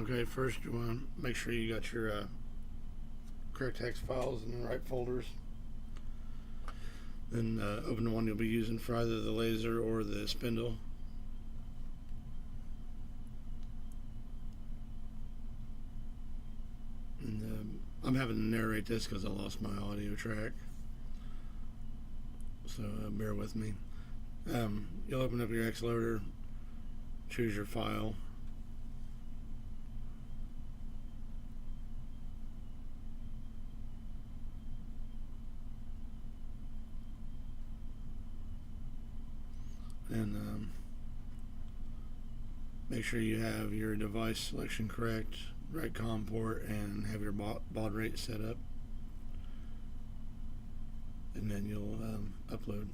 Okay, first you want to make sure you got your correct hex files in the right folders. Then open the one you'll be using for either the laser or the spindle. And I'm having to narrate this because I lost my audio track, so bear with me. You'll open up your X loader, choose your file. And make sure you have your device selection correct, right COM port, and have your baud rate set up. And then you'll upload.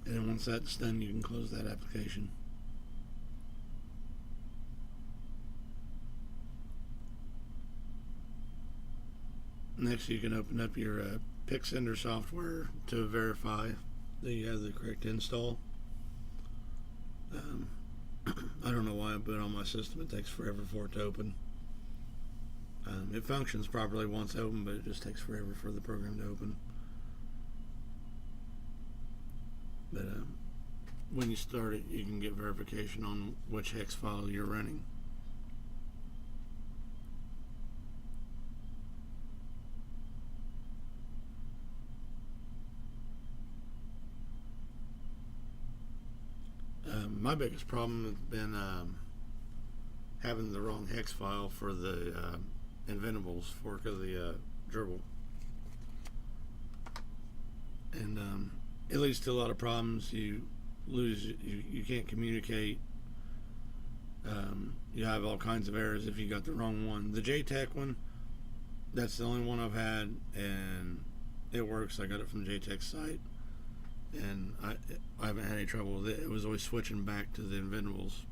And then once that's done, you can close that application. Next, you can open up your pick sender software to verify that you have the correct install. I don't know why, but on my system it takes forever for it to open. It functions properly once open, but it just takes forever for the program to open. But when you start it, you can get verification on which hex file you're running. My biggest problem has been having the wrong hex file for the Inventables fork of the gerbil. And it leads to a lot of problems. You can't communicate. You have all kinds of errors if you got the wrong one. The Jtech one, that's the only one I've had, and it works. I got it from the Jtech site, and I haven't had any trouble with it. It was always switching back to the Inventables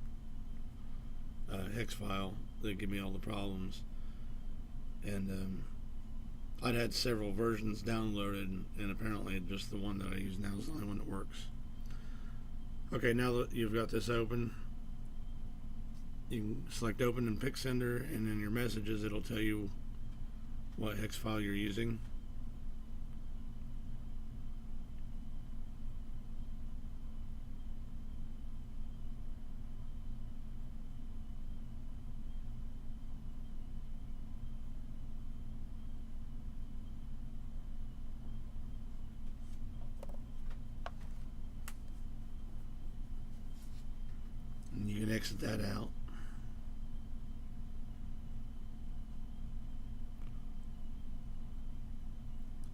hex file that give me all the problems. And I'd had several versions downloaded, and apparently just the one that I use now is the only one that works. Okay, now that you've got this open, you can select open and pick sender, and in your messages it'll tell you what hex file you're using. And you can exit that out.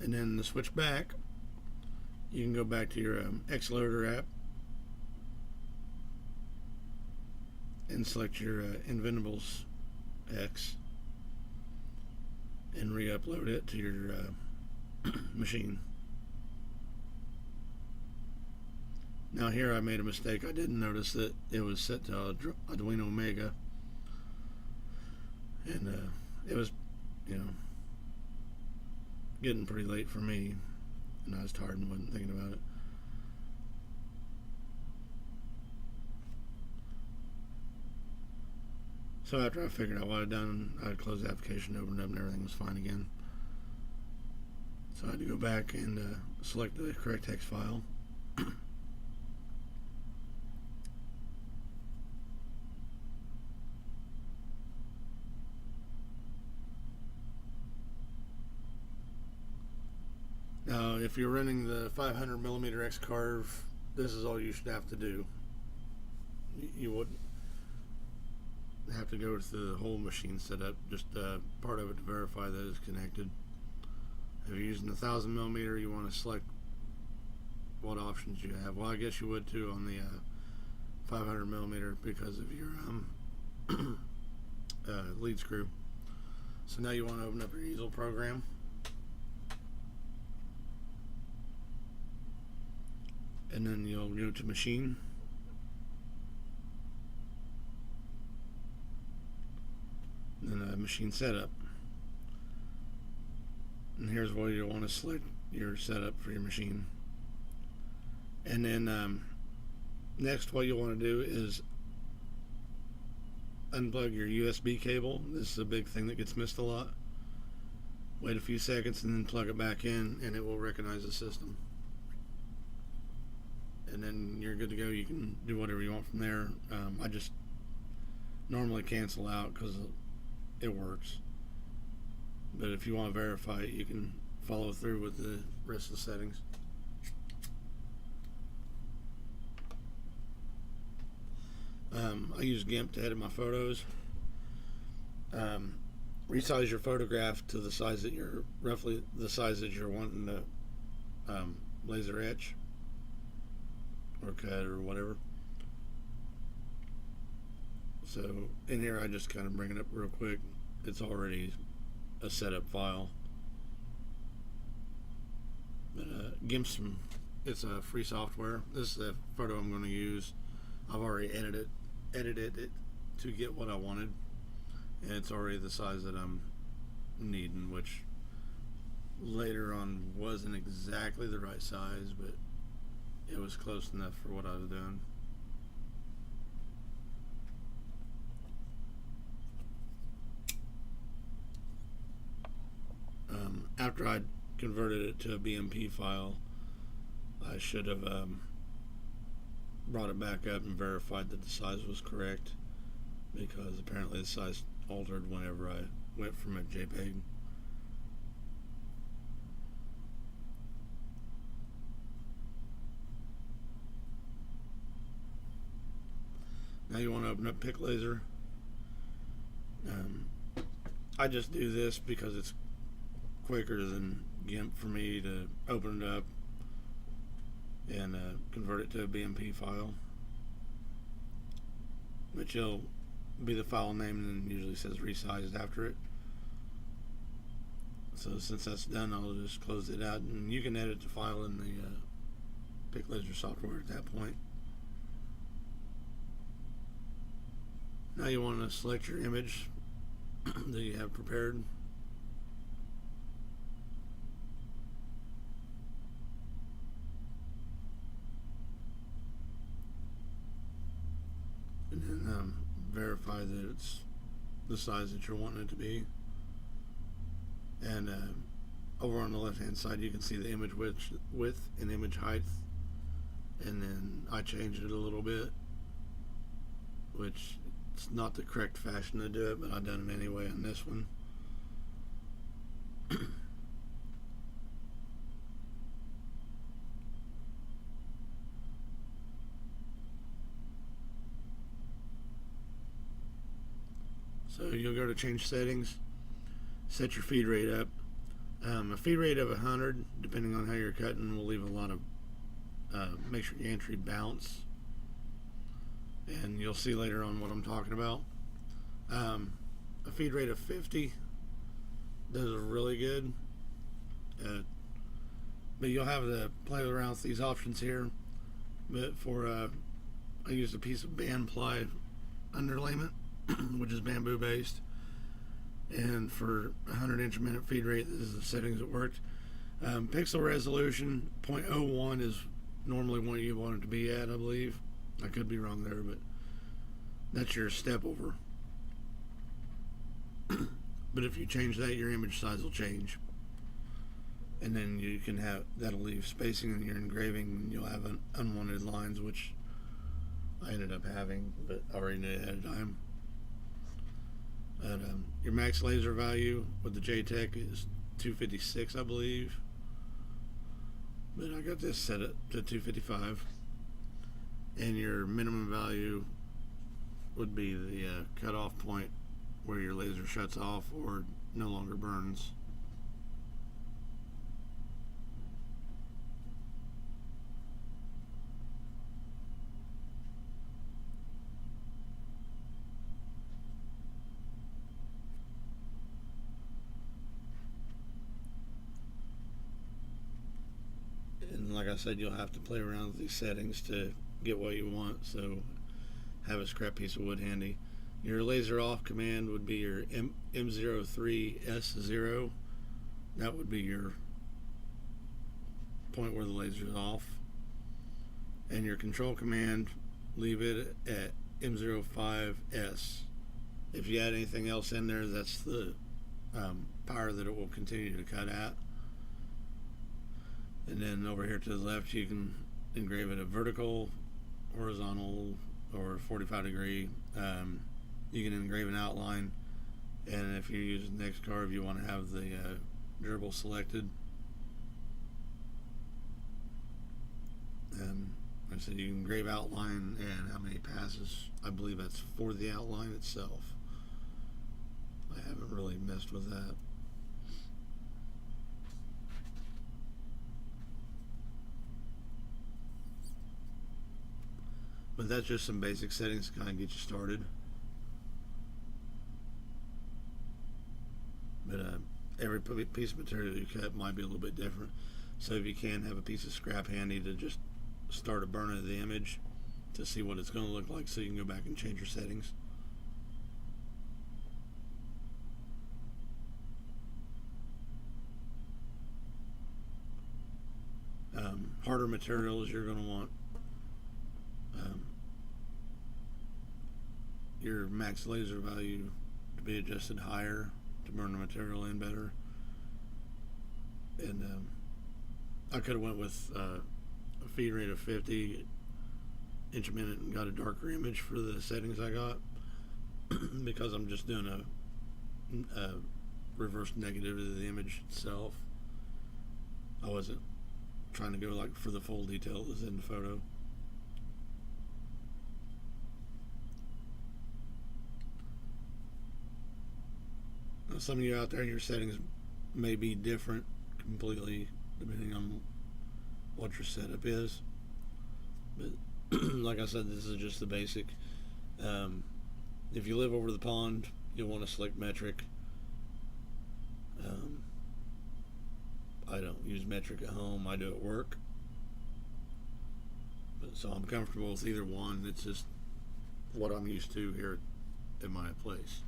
And then to switch back, you can go back to your X loader app and select your Inventables X and re-upload it to your machine. Now here I made a mistake. I didn't notice that it was set to Arduino Omega, and it was, getting pretty late for me, and I was tired and wasn't thinking about it. So after I figured out what I'd done, I'd close the application, open it up, and everything was fine again. So I had to go back and select the correct hex file. Now, if you're running the 500mm Xcarve, this is all you should have to do. You wouldn't have to go through the whole machine setup, just part of it to verify that it's connected. If you're using 1000mm, you want to select what options you have. Well, I guess you would too on the 500mm because of your lead screw. So now you want to open up your easel program. And then you'll go to machine, then machine setup. And here's where you want to select your setup for your machine. And then next, what you want to do is unplug your USB cable. This is a big thing that gets missed a lot. Wait a few seconds and then plug it back in, and it will recognize the system. And then you're good to go. You can do whatever you want from there. I just normally cancel out because it works. But if you want to verify it, you can follow through with the rest of the settings. I use GIMP to edit my photos. Resize your photograph to the size that you're roughly the size that you're wanting to laser etch or cut or whatever. So in here, I just kind of bring it up real quick. It's already a setup file. But it's a free software. This is the photo I'm going to use. I've already edited it to get what I wanted, and it's already the size that I'm needing, which later on wasn't exactly the right size, but it was close enough for what I was doing. After I'd converted it to a BMP file, I should have brought it back up and verified that the size was correct, because apparently the size altered whenever I went from a JPEG. Now you want to open up Pick Laser. I just do this because it's quicker than GIMP for me to open it up and convert it to a BMP file, which will be the file name and usually says resized after it. So since that's done, I'll just close it out, and you can edit the file in the Pick Laser software at that point. Now you want to select your image that you have prepared. And then verify that it's the size that you're wanting it to be. And over on the left hand side, you can see the image width and image height. And then I changed it a little bit, which it's not the correct fashion to do it, but I've done it anyway on this one. So you'll go to change settings, set your feed rate up. A feed rate of 100, depending on how you're cutting, will leave a lot of, make sure your entry bounce. And you'll see later on what I'm talking about. A feed rate of 50 does really good. But you'll have to play around with these options here. But for, I used a piece of band ply underlayment, which is bamboo based, and for 100 inch a minute feed rate, this is the settings that worked. Pixel resolution 0.01 is normally what you want it to be at, I believe. I could be wrong there, but that's your step over. But if you change that, your image size will change, and then you can have that'll leave spacing in your engraving, and you'll have unwanted lines, which I ended up having, but I already knew ahead of time. Your max laser value with the Jtech is 256, I believe, but I got this set up to 255. And your minimum value would be the cutoff point where your laser shuts off or no longer burns. And like I said, you'll have to play around with these settings to get what you want, so have a scrap piece of wood handy. Your laser off command would be your M03S0. That would be your point where the laser is off. And your control command, leave it at M05S. If you add anything else in there, that's the power that it will continue to cut at. And then over here to the left, you can engrave it a vertical, horizontal, or 45 degree. You can engrave an outline, and if you're using the Xcarve, you want to have the gerbil selected. Like I said, you can engrave outline and how many passes. I believe that's for the outline itself. I haven't really messed with that. But that's just some basic settings to kind of get you started. But every piece of material you cut might be a little bit different. So if you can have a piece of scrap handy to just start a burn of the image to see what it's going to look like, so you can go back and change your settings. Harder materials, you're going to want your max laser value to be adjusted higher to burn the material in better. And I could have went with a feed rate of 50 inch a minute and got a darker image for the settings I got because I'm just doing a reverse negative of the image itself. I wasn't trying to go like for the full detail that was in the photo. Now, some of you out there, your settings may be different completely depending on what your setup is, but like I said, this is just the basic. If you live over the pond, you'll want to select metric. I don't use metric at home, I do at work, so I'm comfortable with either one. It's just what I'm used to here at my place.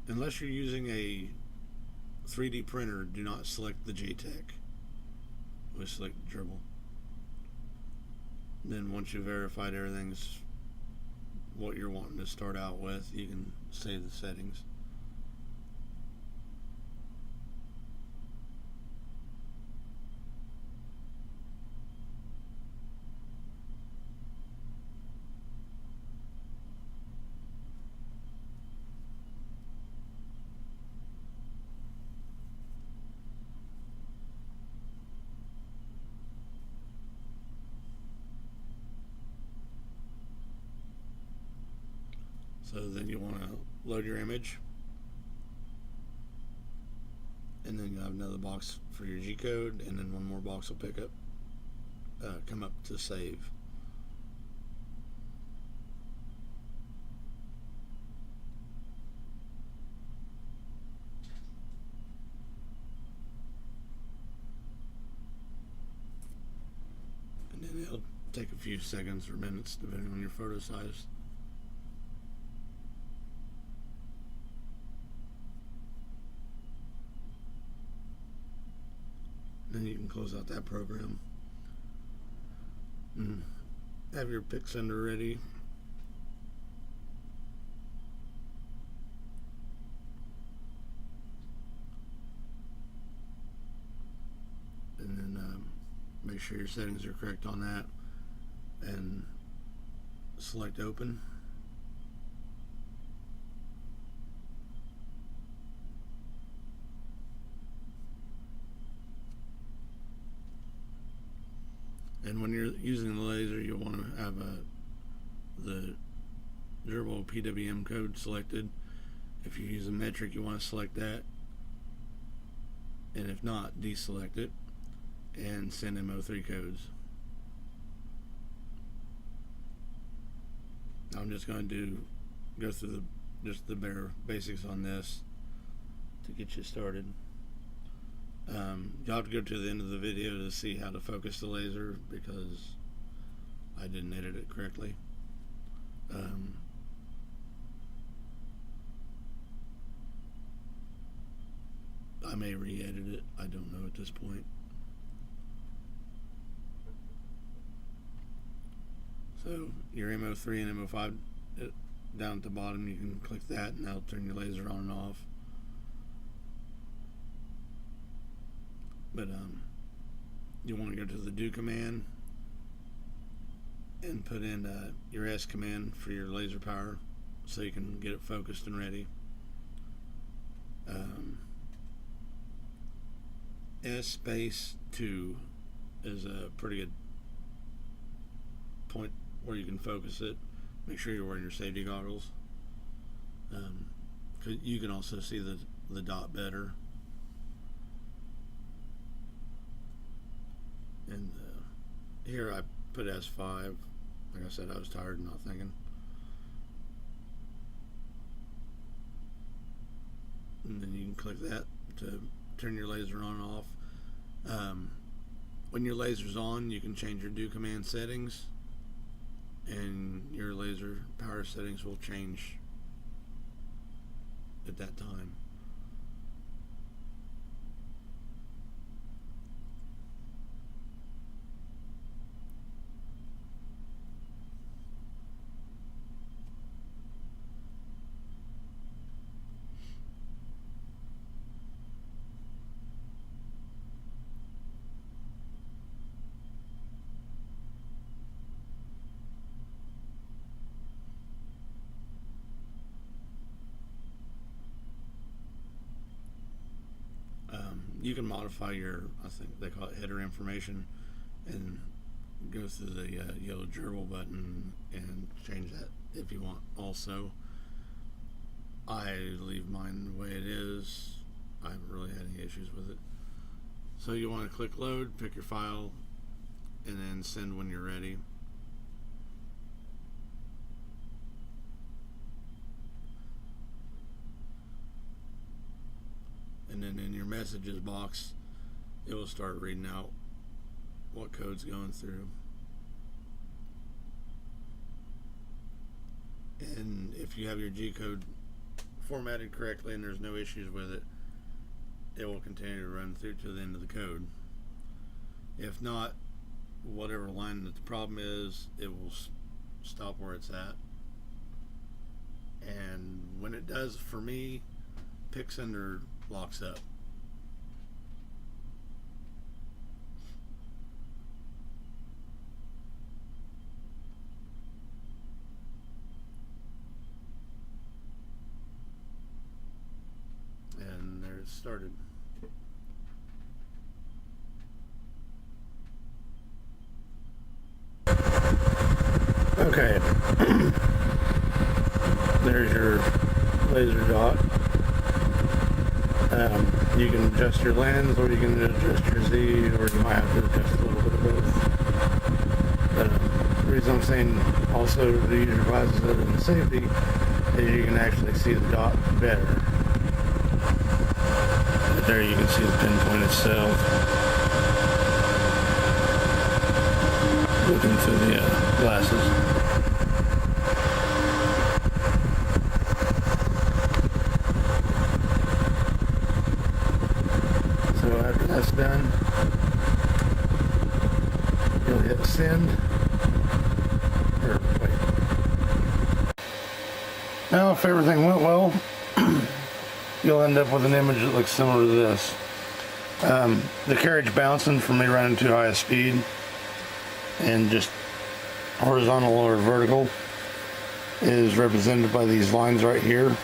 Unless you're using a 3D printer, do not select the Jtech. We'll select gerbil. Then once you've verified everything's what you're wanting to start out with, you can save the settings. So then you want to load your image, and then you have another box for your G code, and then one more box will pick up, come up to save. And then it'll take a few seconds or minutes depending on your photo size. Then you can close out that program. Have your pick sender ready. And then make sure your settings are correct on that. And select open. And when you're using the laser, you'll want to have the gerbil PWM code selected. If you use a metric, you want to select that, and if not, deselect it and send in O3 codes. I'm just going to go through just the bare basics on this. to get you started. You'll have to go to the end of the video to see how to focus the laser, because I didn't edit it correctly. I may re-edit it, I don't know at this point. So your MO3 and MO5 down at the bottom, you can click that and that'll turn your laser on and off. But you want to go to the do command and put in your S command for your laser power so you can get it focused and ready. S space 2 is a pretty good point where you can focus it. Make sure you're wearing your safety goggles. 'Cause you can also see the dot better. And here I put S5. Like I said, I was tired and not thinking. And then you can click that to turn your laser on and off. When your laser's on, you can change your do command settings, and your laser power settings will change at that time. You can modify your, I think they call it header information, and go through the yellow gerbil button and change that if you want also. I leave mine the way it is. I haven't really had any issues with it. So you want to click load, pick your file, and then send when you're ready. And then in your messages box, it will start reading out what code's going through. And if you have your G code formatted correctly and there's no issues with it, it will continue to run through to the end of the code. If not, whatever line that the problem is, it will stop where it's at. And when it does, for me, PickSender locks up. And there it started. Okay. There's your laser dot. You can adjust your lens, or you can adjust your Z, or you might have to adjust a little bit of both. The reason I'm saying also to use your glasses other than safety is you can actually see the dot better. But there you can see the pinpoint itself. Looking through the glasses. That's done. You'll hit send. Or wait. Now, if everything went well, you'll end up with an image that looks similar to this. The carriage bouncing from me running too high a speed and just horizontal or vertical is represented by these lines right here.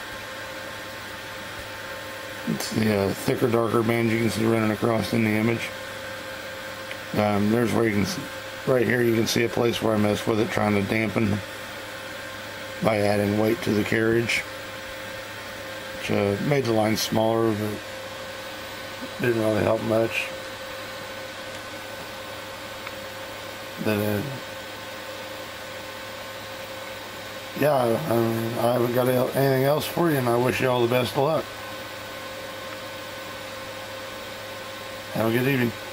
It's the thicker, darker band you can see running across in the image. There's where you can, right here you can see a place where I messed with it, trying to dampen by adding weight to the carriage, which made the line smaller, but didn't really help much. Then, yeah, I haven't got anything else for you, and I wish you all the best of luck. Have a good evening.